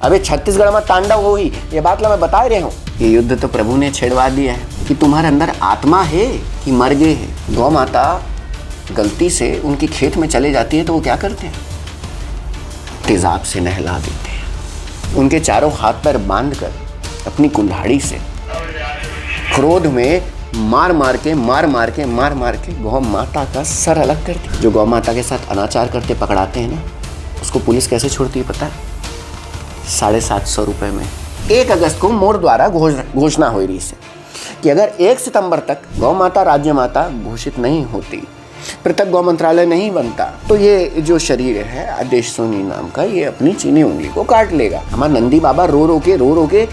अबे छत्तीसगढ़ में तांडव हो ही, ये बात ला मैं बता रहा हूँ। ये युद्ध तो प्रभु ने छेड़वा दिया है कि तुम्हारे अंदर आत्मा है कि मर गए है। गौ माता गलती से उनकी खेत में चले जाती है तो वो क्या करते हैं, तेजाब से नहला देते हैं। उनके चारों हाथ पैर बांधकर अपनी कुल्हाड़ी से क्रोध में मार मार के गौ माता का सर अलग करती। जो गौ माता के साथ अनाचार करते पकड़ाते हैं ना, उसको पुलिस कैसे छोड़ती है पता है? 750 रुपये में। 1 अगस्त को मोर द्वारा घोषणा हुई रही है कि अगर 1 सितंबर तक गौ माता राज्य माता घोषित नहीं होती, पृथक गौ मंत्रालय नहीं बनता, तो ये जो शरीर है आदेश सोनी नाम का, ये अपनी चीनी उंगली को काट लेगा। हमारे नंदी बाबा रो रो के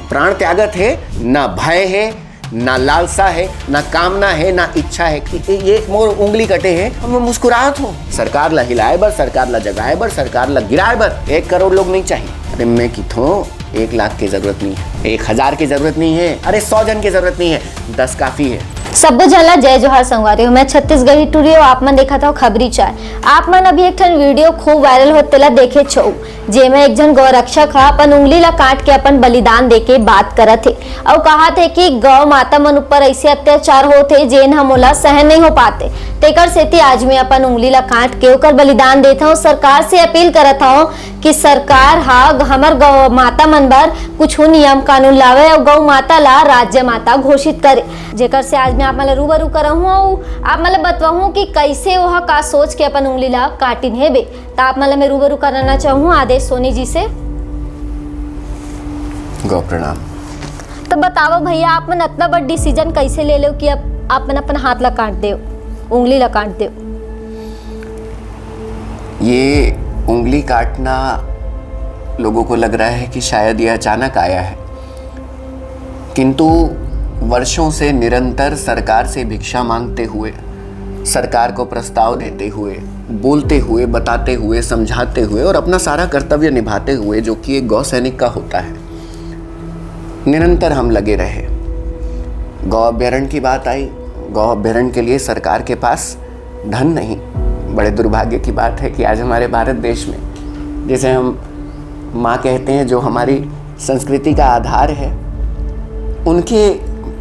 प्राण त्यागत है। ना भय है, ना लालसा है, ना कामना है, ना इच्छा है कि ये मोर उंगली कटे है और मैं मुस्कुराहट हूँ। सरकार ला हिलाए बर, सरकार ला जगाए बर, सरकार ला गिराए बर 1 करोड़ लोग नहीं चाहिए। अरे मैं किथों 1 लाख की जरूरत नहीं है, 1000 की जरूरत नहीं है, अरे 100 जन की जरूरत नहीं है, 10 काफी है। सबो झला जय जोहार संगवारी हूँ। मैं छत्तीसगढ़ी टूरी और आप मन देखा था खबरी चाय। आप मन अभी एक ठन वीडियो खूब वायरल होते ला देखे छो, जेमें एक जन गौ रक्षक हा अपन उंगली ला काट के अपन बलिदान दे के बात करत थे और कहा थे कि गौ माता मन ऊपर ऐसे अत्याचार होते जेन हम ओला सहन नहीं हो पाते, तेकर सेती आज मैं अपन उंगली ला काट के ओकर बलिदान देता हूँ। सरकार से अपील करत हूँ कि सरकार हा हमर गौ माता मन बर कुछ नियम कानून लावे और गौ माता ला राज्य माता घोषित करे, जेकर से आज मैं आप मला रूबरू करहूँ और आप मला बतवाहूँ कि कैसे वह का सोच के अपन उंगली ला काटिन है बे। तो आप मला मैं रूबरू कराना चाहूँ आदेश सोनी जी से। गौ प्रणाम। तो बताओ भैया, आप मन इतना बड़ा डिसीजन कैसे ले लो कि अब आप मन अपन हाथ ला काट दे, उंगली ला काट दे? ये उंगली काटना लोगों को लग रहा है कि शायद ये अचानक आया है, किंतु वर्षों से निरंतर सरकार से भिक्षा मांगते हुए, सरकार को प्रस्ताव देते हुए, बोलते हुए, बताते हुए, समझाते हुए और अपना सारा कर्तव्य निभाते हुए, जो कि एक गौ सैनिक का होता है, निरंतर हम लगे रहे। गौ अभ्यारण्य की बात आई, गौ अभ्यारण्य के लिए सरकार के पास धन नहीं। बड़े दुर्भाग्य की बात है कि आज हमारे भारत देश में, जिसे हम माँ कहते हैं, जो हमारी संस्कृति का आधार है, उनके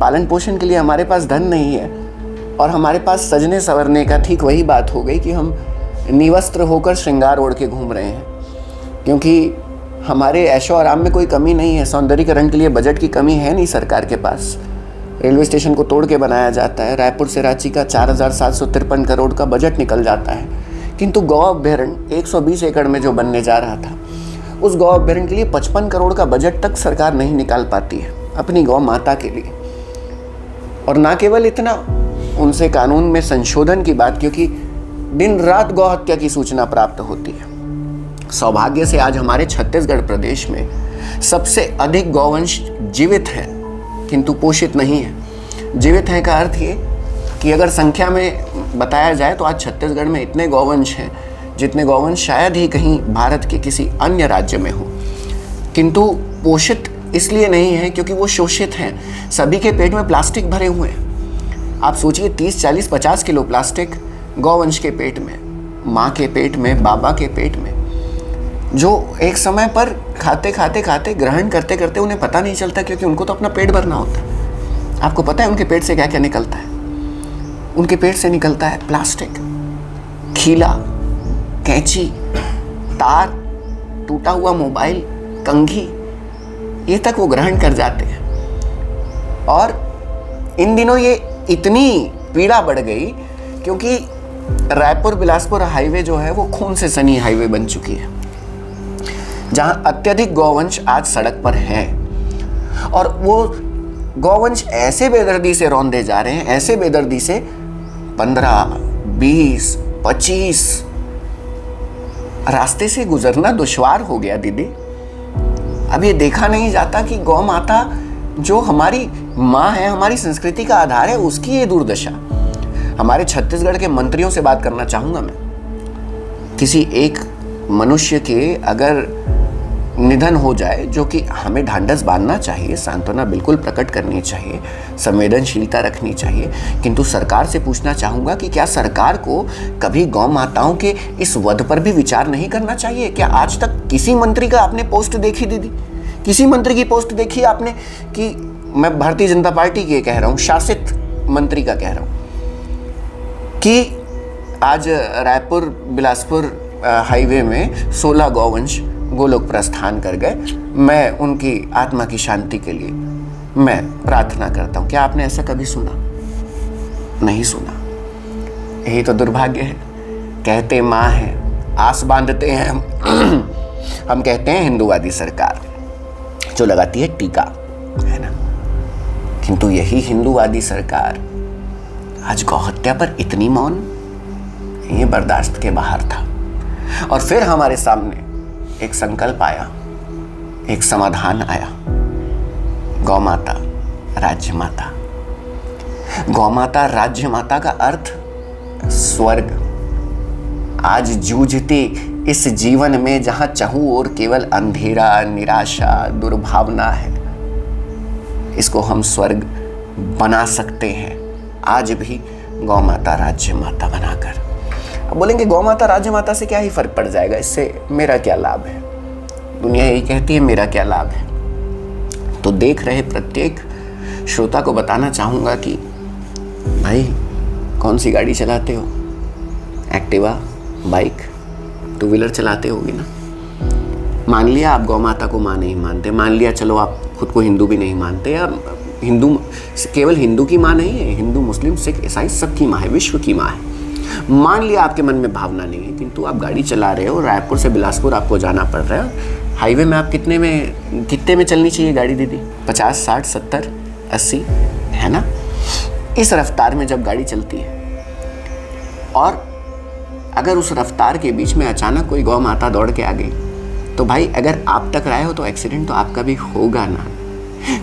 पालन पोषण के लिए हमारे पास धन नहीं है और हमारे पास सजने संवरने का ठीक वही बात हो गई कि हम निवस्त्र होकर श्रृंगार ओढ़ के घूम रहे हैं, क्योंकि हमारे ऐशो आराम में कोई कमी नहीं है। सौंदर्यीकरण के लिए बजट की कमी है नहीं सरकार के पास। रेलवे स्टेशन को तोड़ के बनाया जाता है, रायपुर से रांची का 4753 करोड़ का बजट निकल जाता है, किंतु गौ अभ्यारण्य 120 एकड़ में जो बनने जा रहा था, उस गौ अभ्यारण्य के लिए 55 करोड़ का बजट तक सरकार नहीं निकाल पाती है अपनी गौ माता के लिए। और ना केवल इतना, उनसे कानून में संशोधन की बात, क्योंकि दिन रात गौ हत्या की सूचना प्राप्त होती है। सौभाग्य से आज हमारे छत्तीसगढ़ प्रदेश में सबसे अधिक गौवंश जीवित है, किंतु पोषित नहीं है। जीवित है का अर्थ ये कि अगर संख्या में बताया जाए तो आज छत्तीसगढ़ में इतने गौवंश हैं जितने गौवंश शायद ही कहीं भारत के किसी अन्य राज्य में हो, किंतु पोषित इसलिए नहीं है क्योंकि वो शोषित हैं। सभी के पेट में प्लास्टिक भरे हुए हैं। आप सोचिए 30, 40, 50 किलो प्लास्टिक गौवंश के पेट में, माँ के पेट में, बाबा के पेट में, जो एक समय पर खाते ग्रहण करते करते उन्हें पता नहीं चलता, क्योंकि उनको तो अपना पेट भरना होता है। आपको पता है उनके पेट से क्या क्या निकलता है? उनके पेट से निकलता है प्लास्टिक, खीला, कैंची, तार, टूटा हुआ मोबाइल, कंघी, ये तक वो ग्रहण कर जाते हैं। और इन दिनों ये इतनी पीड़ा बढ़ गई क्योंकि रायपुर बिलासपुर हाईवे जो है वो खून से सनी हाईवे बन चुकी है, जहां अत्यधिक गौवंश आज सड़क पर हैं। और वो गौवंश ऐसे बेदर्दी से रौंदे जा रहे हैं, ऐसे बेदर्दी से 15, 20, 25 रास्ते से गुजरना दुश्वार हो गया दीदी। अब ये देखा नहीं जाता कि गौ माता जो हमारी माँ है, हमारी संस्कृति का आधार है, उसकी ये दुर्दशा। हमारे छत्तीसगढ़ के मंत्रियों से बात करना चाहूँगा मैं। किसी एक मनुष्य के अगर निधन हो जाए, जो कि हमें ढांढस बांधना चाहिए, सांत्वना बिल्कुल प्रकट करनी चाहिए, संवेदनशीलता रखनी चाहिए, किंतु सरकार से पूछना चाहूँगा कि क्या सरकार को कभी गौ माताओं के इस वध पर भी विचार नहीं करना चाहिए? क्या आज तक किसी मंत्री का आपने पोस्ट देखी दीदी? किसी मंत्री की पोस्ट देखी आपने? कि मैं भारतीय जनता पार्टी के कह रहा हूँ, शासित मंत्री का कह रहा हूँ, कि आज रायपुर बिलासपुर हाईवे में 16 गौवंश गोलोक प्रस्थान कर गए। मैं उनकी आत्मा की शांति के लिए मैं प्रार्थना करता हूँ। क्या आपने ऐसा कभी सुना? नहीं सुना। यही तो दुर्भाग्य है। कहते माँ है, आस बांधते हैं हम कहते हैं हिंदूवादी सरकार जो लगाती है टीका, है ना, किंतु यही हिंदूवादी सरकार आज गौहत्या पर इतनी मौन, ये बर्दाश्त के बाहर था। और फिर हमारे सामने एक संकल्प आया, एक समाधान आया, गौ माता राज्य माता। गौ माता राज्य माता का अर्थ स्वर्ग। आज जूझते इस जीवन में जहां चहु और केवल अंधेरा, निराशा, दुर्भावना है, इसको हम स्वर्ग बना सकते हैं आज भी गौ माता राज्य माता बनाकर। अब बोलेंगे गौ माता राज्य माता से क्या ही फर्क पड़ जाएगा, इससे मेरा क्या लाभ है? दुनिया यही कहती है मेरा क्या लाभ है। तो देख रहे प्रत्येक श्रोता को बताना चाहूँगा कि भाई कौन सी गाड़ी चलाते हो? एक्टिवा, बाइक, टू व्हीलर चलाते होगे ना। मान लिया आप गौ माता को माँ नहीं मानते, मान लिया चलो आप खुद को हिंदू भी नहीं मानते, या हिंदू केवल हिंदू की माँ नहीं है, हिंदू मुस्लिम सिख ईसाई सबकी माँ है, विश्व की माँ है। मान लिया आपके मन में भावना नहीं है, किंतु आप गाड़ी चला रहे हो, रायपुर से बिलासपुर आपको जाना पड़ रहा है। हाईवे में आप कितने में चलनी चाहिए गाड़ी दीदी? 50, 60, 70, 80, है ना? इस रफ्तार में जब गाड़ी चलती है और अगर उस रफ्तार के बीच में अचानक कोई गौ माता दौड़ के आ गई, तो भाई अगर आप टकराए हो तो एक्सीडेंट तो आपका भी होगा ना,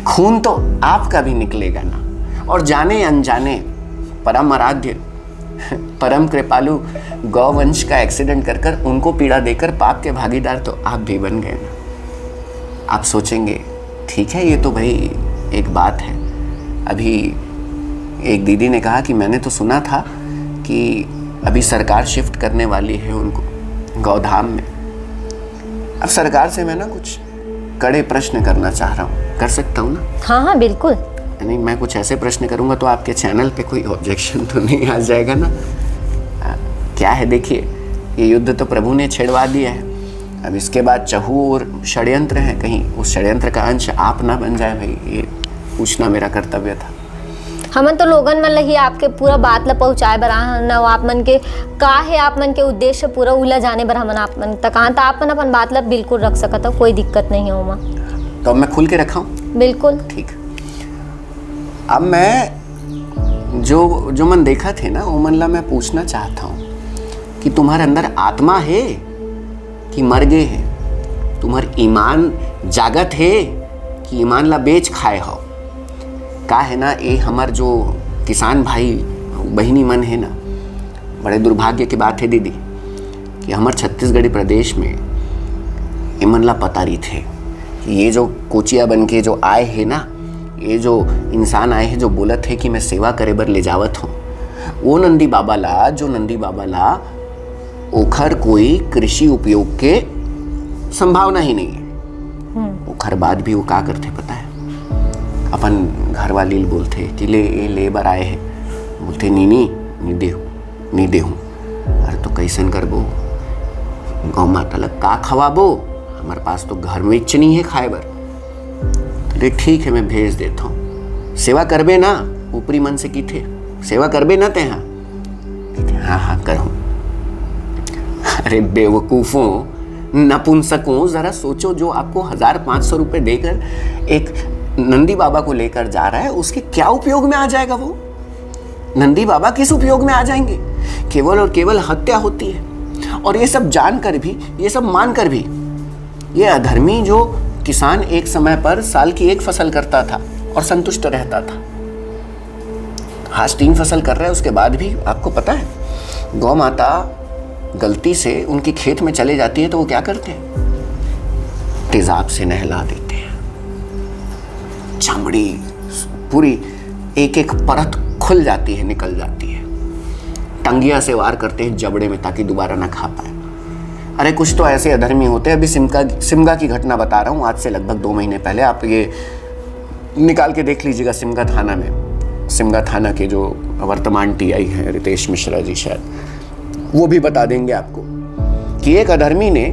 खून तो आपका भी निकलेगा ना। और जाने अनजाने परम आराध्य परम कृपालु गौवंश का एक्सीडेंट कर कर उनको पीड़ा देकर पाप के भागीदार तो आप भी बन गए ना। आप सोचेंगे ठीक है, ये तो भाई एक बात है। अभी एक दीदी ने कहा कि मैंने तो सुना था कि अभी सरकार शिफ्ट करने वाली है उनको गौधाम में। अब सरकार से मैं ना कुछ कड़े प्रश्न करना चाह रहा हूँ, कर सकता हूँ ना? हाँ हाँ बिल्कुल। नहीं, मैं कुछ ऐसे प्रश्न करूंगा तो आपके चैनल पे कोई ऑब्जेक्शन तो नहीं आ जाएगा ना? क्या है, देखिए ये युद्ध तो प्रभु ने छिड़वा दिया है। अब इसके बाद चहु और षड्यंत्र है, कहीं उस षड्यंत्र का अंश आप ना बन जाए भाई, ये पूछना मेरा कर्तव्य था। हमन तो लोगन मन लही आपके पूरा बात ला पहुँचाए बर न, आप मन के का है, आप मन के उद्देश्य पूरा उला जाने बर हमन आप मन तक तो आप मन अपन बात ला बिल्कुल रख सकत हो, कोई दिक्कत नहीं है उमा। तो अब मैं खुल के रखा हूँ? बिल्कुल ठीक। अब मैं जो मन देखा थे ना, वो मन ला मैं पूछना चाहता हूँ कि तुम्हारे अंदर आत्मा है कि मर गए है? तुम्हार ईमान जागत है कि ईमान ला बेच खाए हो? का है ना, ये हमार जो किसान भाई बहिनी मन है ना, बड़े दुर्भाग्य की बात है दीदी कि हमार छत्तीसगढ़ी प्रदेश में इमन ला पता रही थे कि ये जो कोचिया बन के जो आए हैं ना, ये जो इंसान आए हैं जो बोलत है कि मैं सेवा करे बर ले जावत हूँ, वो नंदी बाबा ला ओखर कोई कृषि उपयोग के संभावना ही नहीं है। ओखर बाद भी वो का करते पता है? अपन घर वाली बोलते कि ले बर आए हैं, बोलते नहीं देहूँ। अरे तो कैसन करबो? गौ माता ला का खवाबो? हमारे पास तो घर में इच्छ नहीं है खाए बर। अरे ठीक है, मैं भेज देता हूँ। सेवा करबे ना? ऊपरी मन से की थे सेवा करबे ना? ते हाँ करूँ। अरे बेवकूफ़ों, नपुंसकों, ज़रा सोचो, जो आपको 1500 रुपये देकर एक नंदी बाबा को लेकर जा रहा है, उसके क्या उपयोग में आ जाएगा? वो नंदी बाबा किस उपयोग में आ जाएंगे? केवल और केवल हत्या होती है। और ये सब जानकर भी, ये सब मानकर भी, ये अधर्मी जो किसान एक समय पर साल की एक फसल करता था और संतुष्ट रहता था, आज 3 फसल कर रहा है। उसके बाद भी आपको पता है, गौ माता गलती से उनकी खेत में चले जाती है तो वो क्या करते हैं? तेजाब से नहला देते हैं, चमड़ी पूरी एक एक परत खुल जाती है, निकल जाती है, टंगिया से वार करते हैं जबड़े में ताकि दोबारा ना खा पाए। अरे कुछ तो ऐसे अधर्मी होते हैं। अभी सिमगा की घटना बता रहा हूँ, आज से लगभग 2 महीने पहले। आप ये निकाल के देख लीजिएगा सिमगा थाना में, सिमगा थाना के जो वर्तमान टीआई हैं रितेश मिश्रा जी, शायद वो भी बता देंगे आपको कि एक अधर्मी ने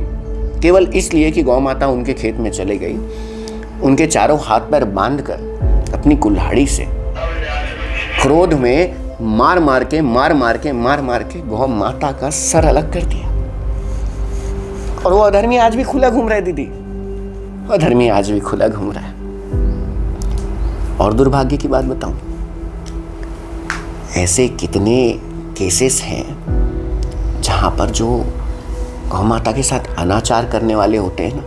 केवल इसलिए कि गौ माता उनके खेत में चले गई, उनके चारों हाथ पैर बांधकर अपनी कुल्हाड़ी से क्रोध में मार मार के गौ माता का सर अलग कर दिया। और वो अधर्मी आज भी खुला घूम रहा है दीदी, अधर्मी आज भी खुला घूम रहा है। और दुर्भाग्य की बात बताऊं, ऐसे कितने केसेस हैं जहां पर जो गौ माता के साथ अनाचार करने वाले होते हैं ना,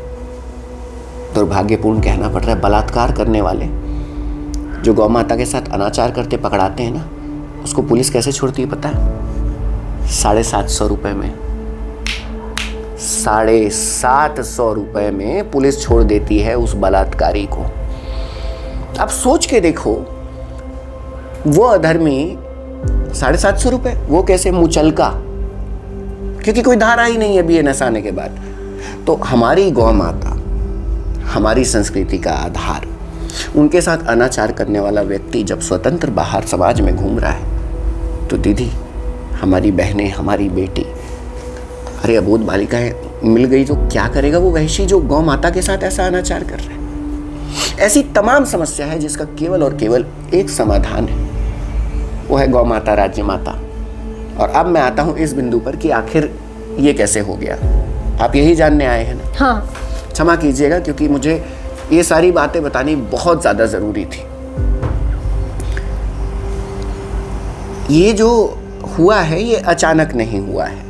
दुर्भाग्यपूर्ण कहना पड़ रहा है, बलात्कार करने वाले जो गौ माता के साथ अनाचार करते पकड़ाते हैं ना, उसको पुलिस कैसे छोड़ती है पता है? 750 रुपए में, 750 रुपए में पुलिस छोड़ देती है उस बलात्कारी को। अब सोच के देखो, वो अधर्मी 750 रुपए, वो कैसे मुचलका, क्योंकि कोई धारा ही नहीं है बीएनएस आने के बाद। तो हमारी गौ माता हमारी संस्कृति का आधार, उनके साथ अनाचार करने वाला व्यक्ति जब स्वतंत्र बाहर समाज में घूम रहा है, तो दीदी हमारी बहनें, हमारी बेटी, अरे अबोध बालिकाएं मिल गई तो क्या करेगा वो वैशी जो गौ माता के साथ ऐसा अनाचार कर रहा है। ऐसी तमाम समस्या है जिसका केवल और केवल एक समाधान है, वो है गौ माता, राज्य माता। और अब मैं आता हूं इस बिंदु पर कि आखिर ये कैसे हो गया। आप यही जानने आए हैं ना? हाँ। क्षमा कीजिएगा क्योंकि मुझे ये सारी बातें बतानी बहुत ज्यादा जरूरी थी। ये जो हुआ है ये अचानक नहीं हुआ है।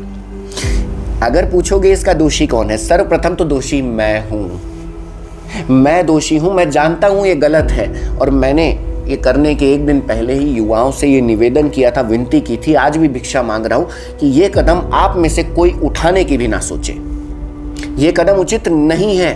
अगर पूछोगे इसका दोषी कौन है, सर्वप्रथम तो दोषी मैं हूं। मैं दोषी हूं, मैं जानता हूं ये गलत है, और मैंने ये करने के एक दिन पहले ही युवाओं से ये निवेदन किया था, विनती की थी, आज भी भिक्षा मांग रहा हूं कि ये कदम आप में से कोई उठाने की भी ना सोचे। ये कदम उचित नहीं है,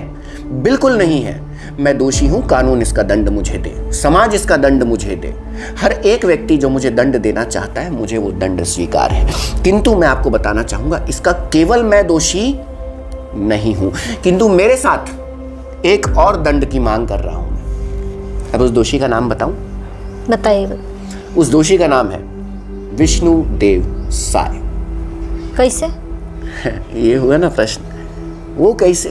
बिल्कुल नहीं है। मैं दोषी हूं, कानून इसका दंड मुझे दे, समाज इसका दंड मुझे दे। हर एक व्यक्ति जो मुझे दंड देना चाहता है, मुझे वो दंड स्वीकार है। किंतु मैं आपको बताना चाहूंगा, इसका केवल मैं दोषी नहीं हूं, किंतु मेरे साथ एक और दंड की मांग कर रहा हूं। अब उस दोषी का नाम बताऊं? बताइए। उस दोषी का नाम है विष्णुदेव साय। कैसे? ये हुआ ना प्रश्न, वो कैसे?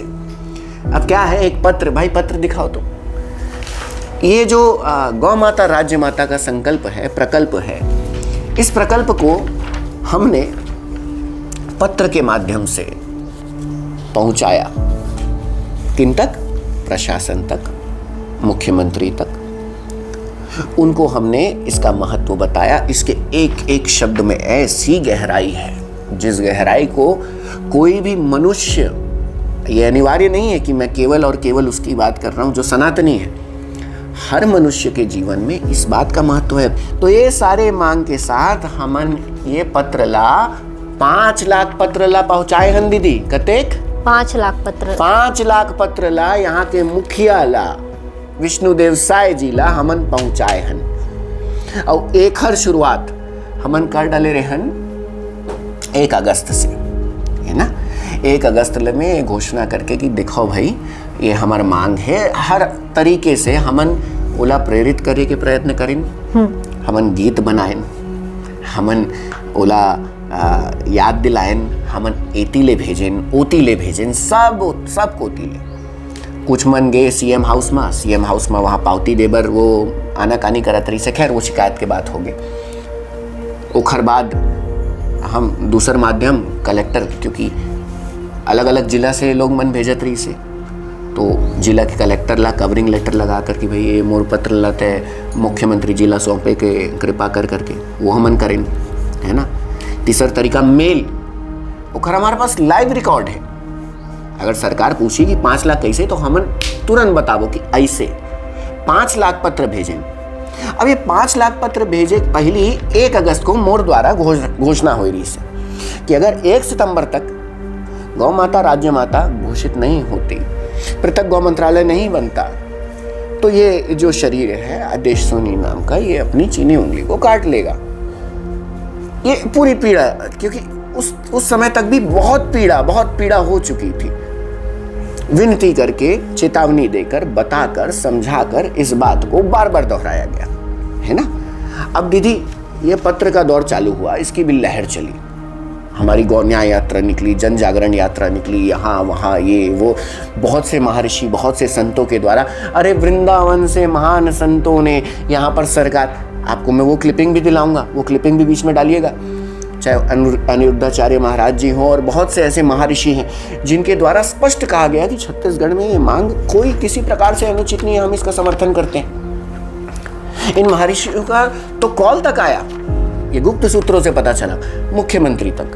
अब क्या है, एक पत्र, भाई पत्र दिखाओ तो। ये जो गौ माता राज्य माता का संकल्प है, प्रकल्प है, इस प्रकल्प को हमने पत्र के माध्यम से पहुंचाया। किन तक? प्रशासन तक, मुख्यमंत्री तक। उनको हमने इसका महत्व बताया। इसके एक एक शब्द में ऐसी गहराई है जिस गहराई को कोई भी मनुष्य, ये अनिवार्य नहीं है कि मैं केवल और केवल उसकी बात कर रहा हूं जो सनातनी है, हर मनुष्य के जीवन में इस बात का महत्व है। तो ये सारे मांग के साथ हमन ये पत्र ला 5 लाख पत्र ला पहुंचाए हन दीदी। कतेक? 5 लाख पत्र। 5 लाख पत्र ला यहाँ के मुखिया ला, विष्णुदेव साय जी ला हमन पहुंचाए हन। और एक हर शुरुआत हमन कर डाले रहन 1 अगस्त से, है ना। 1 अगस्त में घोषणा करके कि देखो भाई ये हमार मांग है। हर तरीके से हमन ओला प्रेरित करे के प्रयत्न करें, हमन गीत बनाएं, हमन ओला याद दिलाएं, हमन एतीले भेजें, ओतीले भेजें, सब कोतीले। कुछ मन गए सीएम हाउस में वहाँ पावती देबर वो आनाकानी करत रही से, खैर वो शिकायत के बात हो गई। ओखर बाद हम दूसर माध्यम कलेक्टर, क्योंकि अलग अलग जिला से लोग मन भेजत रही से, तो जिला के कलेक्टर ला कवरिंग लेटर लगा कर कि भाई ये मोर पत्र लाते मुख्यमंत्री जिला सौंपे के कृपा कर करके वो हमन करें, है ना। तीसरा तरीका मेल, ओखर हमारे पास लाइव रिकॉर्ड है। अगर सरकार पूछी कि 5 लाख कैसे, तो हमन तुरंत बताबो कि ऐसे 5 लाख पत्र भेजें। अब ये 5 लाख पत्र भेजे पहली 1 अगस्त को मोर द्वारा घोषणा हो रही से कि अगर 1 सितंबर तक गौ माता राज्य माता घोषित नहीं होती पृथक गौ मंत्रालय नहीं बनता तो ये जो शरीर है आदेश सोनी नाम का, ये अपनी चीनी उंगली को काट लेगा। ये पूरी पीड़ा, क्योंकि उस समय तक भी बहुत पीड़ा हो चुकी थी। विनती करके, चेतावनी देकर, बताकर, समझाकर इस बात को बार बार दोहराया गया, है ना। अब दीदी ये पत्र का दौर चालू हुआ, इसकी भी लहर चली। हमारी गौ न्याय यात्रा निकली, जन जागरण यात्रा निकली, यहाँ वहाँ ये वो, बहुत से महर्षि, बहुत से संतों के द्वारा। अरे वृंदावन से महान संतों ने यहाँ पर सरकार, आपको मैं वो क्लिपिंग भी दिलाऊंगा, वो क्लिपिंग भी बीच में डालिएगा, चाहे अनिरुद्धाचार्य महाराज जी हों और बहुत से ऐसे महर्षि हैं जिनके द्वारा स्पष्ट कहा गया कि छत्तीसगढ़ में ये मांग कोई किसी प्रकार से अनुचित नहीं है, हम इसका समर्थन करते हैं। इन महर्षियों का तो कॉल तक आया, ये गुप्त सूत्रों से पता चला, मुख्यमंत्री तक,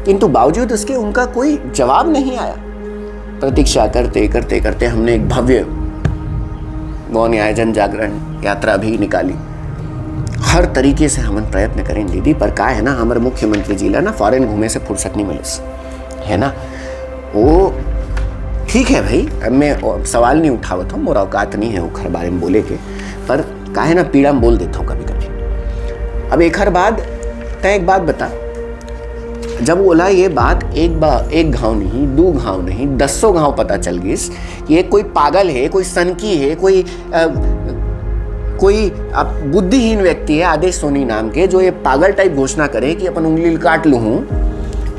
किंतु बावजूद उसके उनका कोई जवाब नहीं आया। प्रतीक्षा करते करते करते हमने एक भव्य गौ न्याय जन जागरण यात्रा भी निकाली। हर तरीके से हम प्रयत्न करें दीदी, पर का है ना, हमारे मुख्यमंत्री जी ला ना फॉरेन घूमे से फुर्सत नहीं मिले, है ना। वो ठीक है भाई, अब मैं सवाल नहीं उठावत हूँ, मोर औकात नहीं है उखर बारे में बोले के, पर का है ना पीड़ा में बोल देता हूँ कभी कभी। अब एक हर बाद तय एक बात बता, जब बोला ये बात एक घाव नहीं, दो घाव नहीं, 10 घाव पता चल गई, ये कोई पागल है, कोई सनकी है, कोई बुद्धिहीन व्यक्ति है आदेश सोनी नाम के, जो ये पागल टाइप घोषणा करे कि अपन उंगली काट लूँ,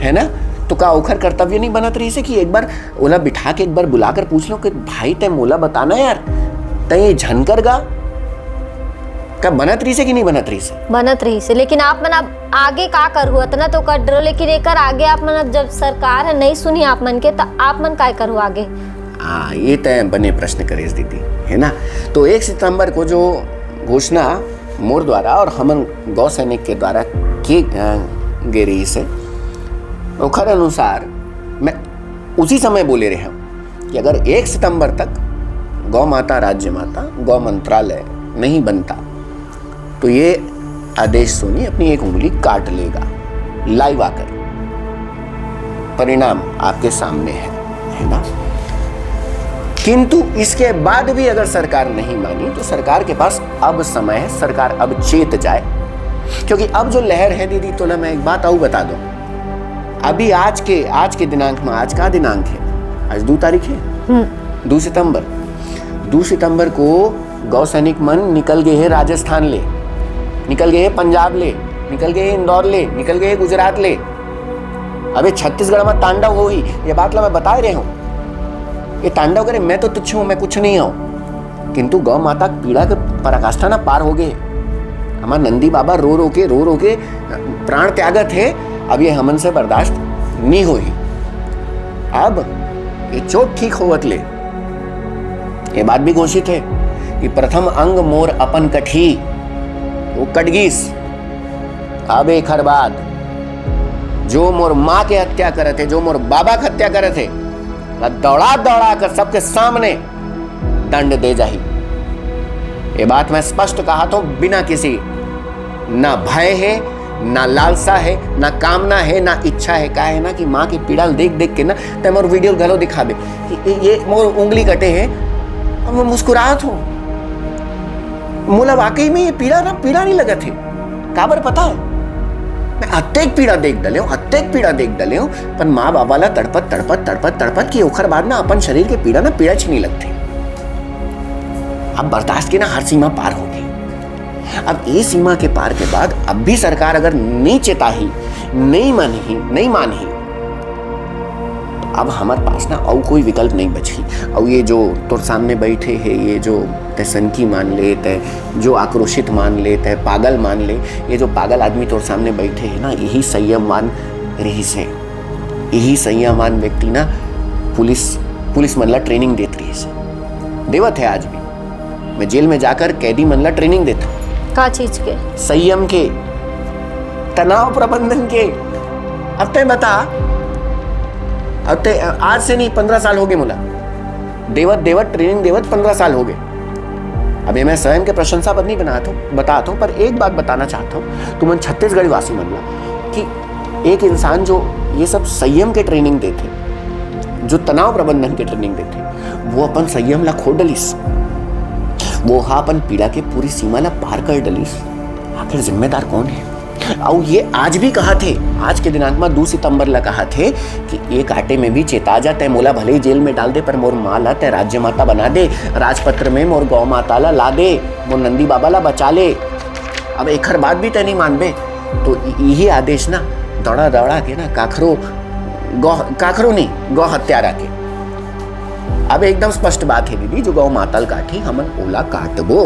है ना। तो का ओखर कर्तव्य नहीं बनत रही से कि एक बार ओला बिठा के एक बार बुलाकर पूछ लो कि भाई तय मोला बताना यार, तय झनकर गा का बनत रही से कि नहीं बनत रही से? बनत रही से, लेकिन आप मन अब आगे का करू इतना तो कर डरो, लेकिन एकर आगे आप मन अब जब सरकार है नहीं सुनी आप मन के, तो आप मन काय करू आगे? हाँ, ये तय बने प्रश्न करे दीदी, है ना। तो 1 सितंबर को जो घोषणा मोर द्वारा और हमन गौ सैनिक के द्वारा की गई रही से, ओखर अनुसार मैं उसी समय बोले रहे हूँ कि अगर 1 सितंबर तक गौ माता, राज्य माता, गौ मंत्रालय नहीं बनता तो ये आदेश सोनी अपनी एक उंगली काट लेगा। लाइव आकर परिणाम आपके सामने है ना। किंतु इसके बाद भी अगर सरकार नहीं मानी तो सरकार के पास अब समय है, सरकार अब चेत जाए, क्योंकि अब जो लहर है दीदी, तो ना मैं एक बात और बता दूं, अभी आज के दिनांक में, आज का दिनांक है, आज 2 तारीख है, 2 सितंबर 2 सितंबर को गौ सैनिक मन निकल गए हैं राजस्थान ले, निकल गए हैं पंजाब ले, निकल गए हैं इंदौर ले, निकल गए हैं गुजरात ले। अबे छत्तीसगढ़ में तांडव हो ही, ये बात ला मैं बता रहे हूँ, ये तांडव करे, मैं तो तुच्छ हूँ, मैं कुछ नहीं हूँ, किंतु गौ माता पीड़ा के पराकाष्ठा ना पार हो गए। हमारे नंदी बाबा रो रो के प्राण त्यागत है, अब ये हमन से बर्दाश्त नहीं हो ही। अब ये चोट ठीक होवत ले, ये बात भी घोषित है कि प्रथम अंग मोर अपन कठी, वो कटगीस। अब एक हर बाद जो मोर माँ के हत्या करे थे, जो मोर बाबा के हत्या करे थे, दौड़ा कर सबके सामने दंड दे जाही। ये बात मैं स्पष्ट कहा तो बिना किसी ना भय है, ना लालसा है, ना कामना है, ना इच्छा है। का है ना कि माँ की पीड़ा देख देख के ना ते मोर वीडियो घलो दिखा दे कि ये मोर उंगली कटे है, और मैं मुस्कुराहत हूँ। मोला वाकई में ये पीड़ा नहीं लगत है, काबर पता है, मैं अत्येक पीड़ा देख डले हूँ, पर माँ बाबा ला तड़पत की ओखर बाद ना अपन शरीर के पीड़ा नहीं लगते। अब बर्दाश्त की ना हर सीमा पार हो गई। अब ये सीमा के पार के बाद अब भी सरकार अगर नहीं चेताही, नहीं मानी, तो अब हमारे पास ना और कोई विकल्प नहीं बची। और ये जो तोर सामने बैठे हैं, ये जो ते सनकी मान ले, ते जो आक्रोशित मान ले, ते पागल मान ले, ये जो पागल आदमी तोर सामने बैठे हैं ना, यही संयमवान रही से, यही संयमवान व्यक्ति ना पुलिस मन ला ट्रेनिंग देत रही से, देवत है आज भी। मैं जेल में जाकर कैदी मन ला ट्रेनिंग देता हूँ। का चीज के? संयम के, तनाव प्रबंधन के। अब तय बता, अब तय आज से नहीं 15 साल हो गए मुला देवत ट्रेनिंग देवत 15 साल हो गए। अभी मैं स्वयं के प्रशंसा पद नहीं बताता हूँ, पर एक बात बताना चाहता हूँ तुम छत्तीसगढ़ी वासी मन ला कि एक इंसान जो ये सब संयम के ट्रेनिंग देते, जो तनाव प्रबंधन के ट्रेनिंग देते, वो अपन संयम ला खो डलिस, वो हा अपन पीड़ा के पूरी सीमा ला पार कर डलिस। आखिर जिम्मेदार कौन है? और ये आज भी कहा थे, आज के दिनांक में 2 सितंबर ला कहा थे कि एक आटे में भी चेता जा, तय मोला भले ही जेल में डाल दे पर मोर माँ ला तय राज्य माता बना दे, राजपत्र में मोर गौ माता ला दे, मोर नंदी बाबा ला बचा ले। अब एक हर बात भी तय नहीं मानबे तो यही आदेश ना दौड़ा दौड़ा के ना काखरो नहीं गौ हत्यारा के। अब एकदम स्पष्ट बात है दीदी, जो गौ माता काठी हमन ओला काटबो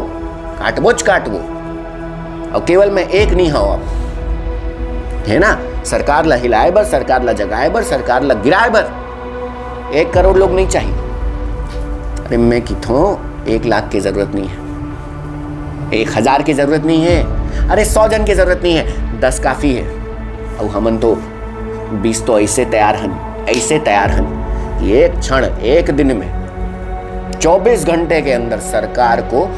और केवल मैं एक नहीं हूं अब, है ना। सरकार ला हिलाए बर, सरकार ला जगाए बर, सरकार ला गिराए बर 1 करोड़ लोग नहीं चाहिए। अरे मैं किथों 1 लाख की जरूरत नहीं है, 1000 की जरूरत नहीं है, अरे 100 जन की जरूरत नहीं है, 10 काफी है। और हमन तो 20 तो ऐसे तैयार हन कि एक क्षण, एक दिन में 24 घंटे के अंदर सरकार को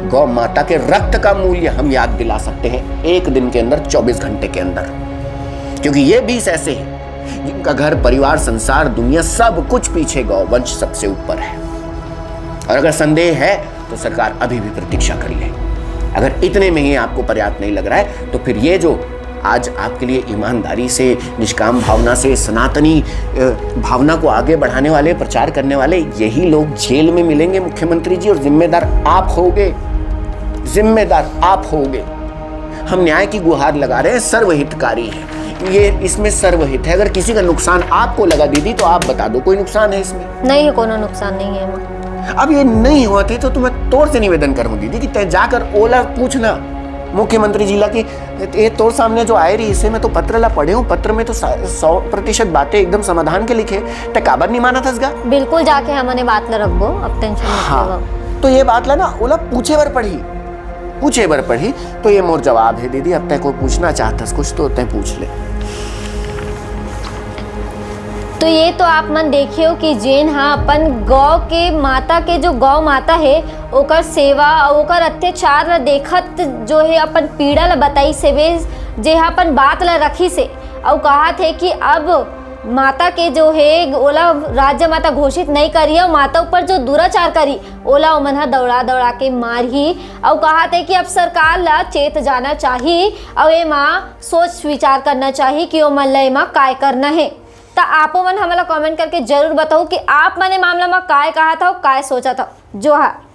गौ माता के रक्त का मूल्य हम याद दिला सकते हैं, एक दिन के अंदर, 24 घंटे के अंदर। क्योंकि ये 20 ऐसे हैं जिनका घर परिवार संसार दुनिया सब कुछ पीछे, गौवंश सबसे ऊपर है। और अगर संदेह है तो सरकार अभी भी प्रतीक्षा कर ले। अगर इतने में ही आपको पर्याप्त नहीं लग रहा है तो फिर ये जो आज आपके लिए ईमानदारी से, निष्काम भावना से, सनातनी भावना को आगे बढ़ाने वाले, प्रचार करने वाले, यही लोग जेल में मिलेंगे मुख्यमंत्री जी, और जिम्मेदार आप होगे। हम न्याय की गुहार लगा रहे हैं, सर्वहितकारी है ये, इसमें सर्वहित है। अगर किसी का नुकसान आपको लगा दीदी तो आप बता दो, कोई नुकसान है इसमें? नहीं है, कोनो नुकसान नहीं है माँ। अब ये नहीं हुआ थे तो मैं तौर से निवेदन करूं दीदी कि तय जाकर ओला पूछना मुख्यमंत्री जी ला कि ये तोर सामने जो आए रही, इसे मैं तो पत्र ला पढ़े हूँ, पत्र में तो 100% बातें एकदम समाधान के लिखे, तय काबर नहीं माना था? बिल्कुल जाके हमने बात ला रखबो, अब टेंशन मत लो। हाँ, तो ये बात ला ना ओला पूछे बर पढ़ी तो ये मोर जवाब है दीदी। अब तय कोई पूछना चाहता कुछ तो तय पूछ ले। तो ये तो आप मन देखियो कि जेन हाँ अपन गौ के माता के, जो गौ माता है ओकर सेवा और ओकर अत्याचार ला देखत जो है अपन पीड़ा ला बताई से वे जे अपन बात ला रखी से, और कहा थे कि अब माता के जो है ओला राज्य माता घोषित नहीं करी है, माता ऊपर जो दुराचार करी ओला ओमन हा दौड़ा के मार ही। और कहा थे कि अब सरकार ला चेत जाना चाहिए और ये माँ सोच विचार करना चाहिए कि ओ मन ला एमा काय करना है। तो आपो मन हमला कमेंट करके जरूर बताओ कि आप मने मामला में काय कहा था, काय सोचा था। जो है